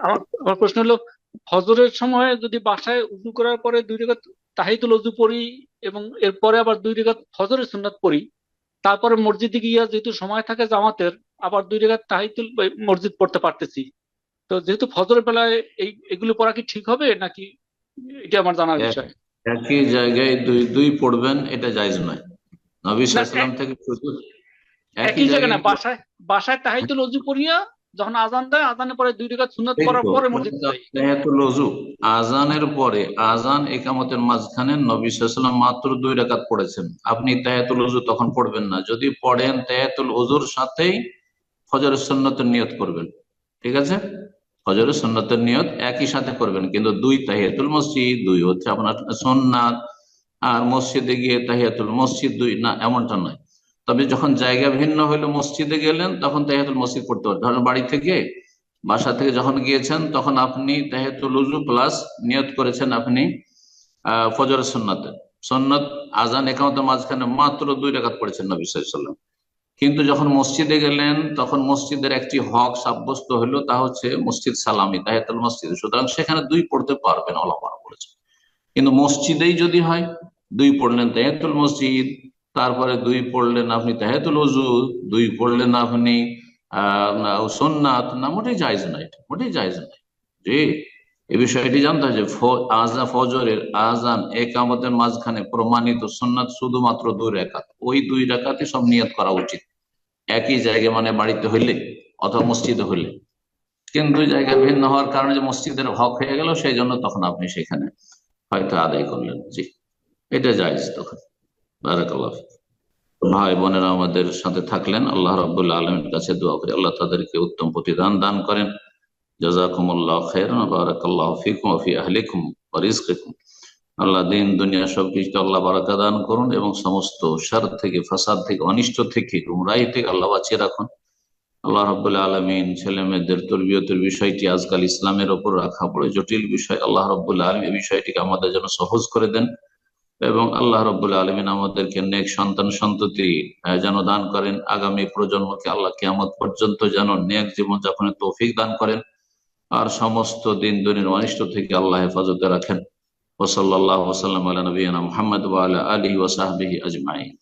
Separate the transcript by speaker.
Speaker 1: আমার আমার প্রশ্ন হলো, ফজরের সময় যদি বাসায় উযু করার পরে 2 রাকাত তাহিয়াতুল ওযু পড়ি এবং এরপরে আবার 2 রাকাত ফজরের সুন্নাত পড়ি, তারপরে মসজিদে গিয়া যেহেতু সময় থাকে জামাতের, আবার 2 রাকাত তাহিয়াতুল মসজিদ পড়তে পারতেছি। তো যেহেতু ফজরের বেলায় এগুলো পড়া কি ঠিক হবে নাকি? এটা আমার জানার
Speaker 2: এক
Speaker 1: বিষয়।
Speaker 2: একই জায়গায় দুই দুই পড়বেন, এটা জায়েজ নয়। নবী
Speaker 1: না,
Speaker 2: সাল্লাল্লাহু আলাইহি ওয়াসাল্লাম থেকে শুধু একই
Speaker 1: একই জায়গায়
Speaker 2: জায়গায়
Speaker 1: না, বাসায় বাসায় তাহিয়াতুল ওযু পড়িয়া যখন আজান দেয়, আজানের পরে 2 রাকাত সুন্নাত
Speaker 2: এই
Speaker 1: পড়ার
Speaker 2: তো
Speaker 1: পরে মসজিদে যাই।
Speaker 2: তাহিয়াতুল ওযু আজানের পরে, আজান একামতের মাঝখানে নবী সাল্লাল্লাহু আলাইহি ওয়াসাল্লাম মাত্র 2 রাকাত পড়েছেন। আপনি তাহিয়াতুল ওযু তখন পড়বেন না। যদি পড়েন তাহিয়াতুল ওযুর সাথেই ফজরের সুন্নতের নিয়ত করবেন। ঠিক আছে, ফজরের সুন্নতের নিয়ত একই সাথে করবেন, কিন্তু দুই তাহিয়াতুল মসজিদ, দুই হচ্ছে আপনার সুন্নাত, আর মসজিদে গিয়ে তাহিয়াতুল মসজিদ দুই না, এমনটা নয়। তবে যখন জায়গা ভিন্ন হইলো, মসজিদে গেলেন তখন তাহিয়াতুল মসজিদ পড়তে পারেন। ধরেন বাড়ি থেকে, বাসা থেকে যখন গিয়েছেন তখন আপনি তাহিয়াতুল উযু প্লাস নিয়ত করেছেন আপনি ফজরের সুন্নাতে, সুন্নাত আজান একামতের মাঝখানে মাত্র 2 রাকাত পড়েছেন নবী সাল্লাল্লাহু আলাইহি ওয়াসাল্লাম। কিন্তু যখন মসজিদে গেলেন তখন মসজিদের একটি হক সাব্যস্ত হলো, তা হচ্ছে মসজিদ সালামি, তাহিয়াতুল মসজিদ। সুতরাং সেখানে দুই পড়তে পারবেন, ওলামারা বলেছে। কিন্তু মসজিদেই যদি হয়, দুই পড়লেন তাহিয়াতুল মসজিদ, তারপরে দুই পড়লেন আপনি তাহিয়াতুল ওযু, দুই পড়লেন আপনি সুন্নাত, না, মোটেই জায়েজ না, এটা মোটেই জায়েজ নাই। জি, এই বিষয়টি জানতে হয় যে ফজরের আজান একামতের মাঝখানে প্রমাণিত সুন্নাত শুধুমাত্র 2 রাকাত, ওই 2 রাকাতে সব নিয়ত করা উচিত। একই জায়গায় মানে বাড়িতে হইলে অথবা মসজিদে হইলে, কিন্তু দুই জায়গায় ভিন্ন হওয়ার কারণে যে মসজিদের হক হয়ে গেল, সেই জন্য তখন আপনি সেখানে হয়তো আদায় করলেন। জি, এটা জায়েজ তখন। বারাকাল্লাহ ফিক। ভাই বোনেরা আমাদের সাথে থাকলেন, আল্লাহ রাব্বুল আলামিনের কাছে দোয়া করি আল্লাহ তাদেরকে উত্তম প্রতিদান দান করেন। জাযাকুমুল্লাহু খাইরান ওয়া বারাকাল্লাহু ফিকুম ওয়া ফি আহলিকুম ওয়া রিজকিকুম। আল্লাহ দিন দুনিয়া সবকিছু আল্লাহ বারাকা দান করুন এবং সমস্ত শার থেকে, ফাসাদ থেকে, অনিষ্ট থেকে, গুমরাহি থেকে আল্লাহ বাঁচিয়ে রাখুন। আল্লাহ রাব্বুল আলামিন ছেলে মেয়েদের তরবিয়তের বিষয়টি আজকাল ইসলামের ওপর রাখা বড় জটিল বিষয়। আল্লাহ রাব্বুল আলামিন এই বিষয়টিকে আমাদের জন্য সহজ করে দেন এবং আল্লাহ রাব্বুল আলামিন আমাদেরকে নেক সন্তান সন্ততি যেন দান করেন। আগামী প্রজন্মকে আল্লাহ কিয়ামত পর্যন্ত যেন নেক জীবন যাপনের তৌফিক দান করেন, আর সমস্ত দিন দুনিয়ার অনিষ্ট থেকে আল্লাহ হেফাজতে রাখেন। ওয়া সাল্লাল্লাহু ওয়া সাল্লাম আলা নবিয়িনা মুহাম্মদ ওয়া আলা আলিহি ওয়া সাহবিহি আজমাইন।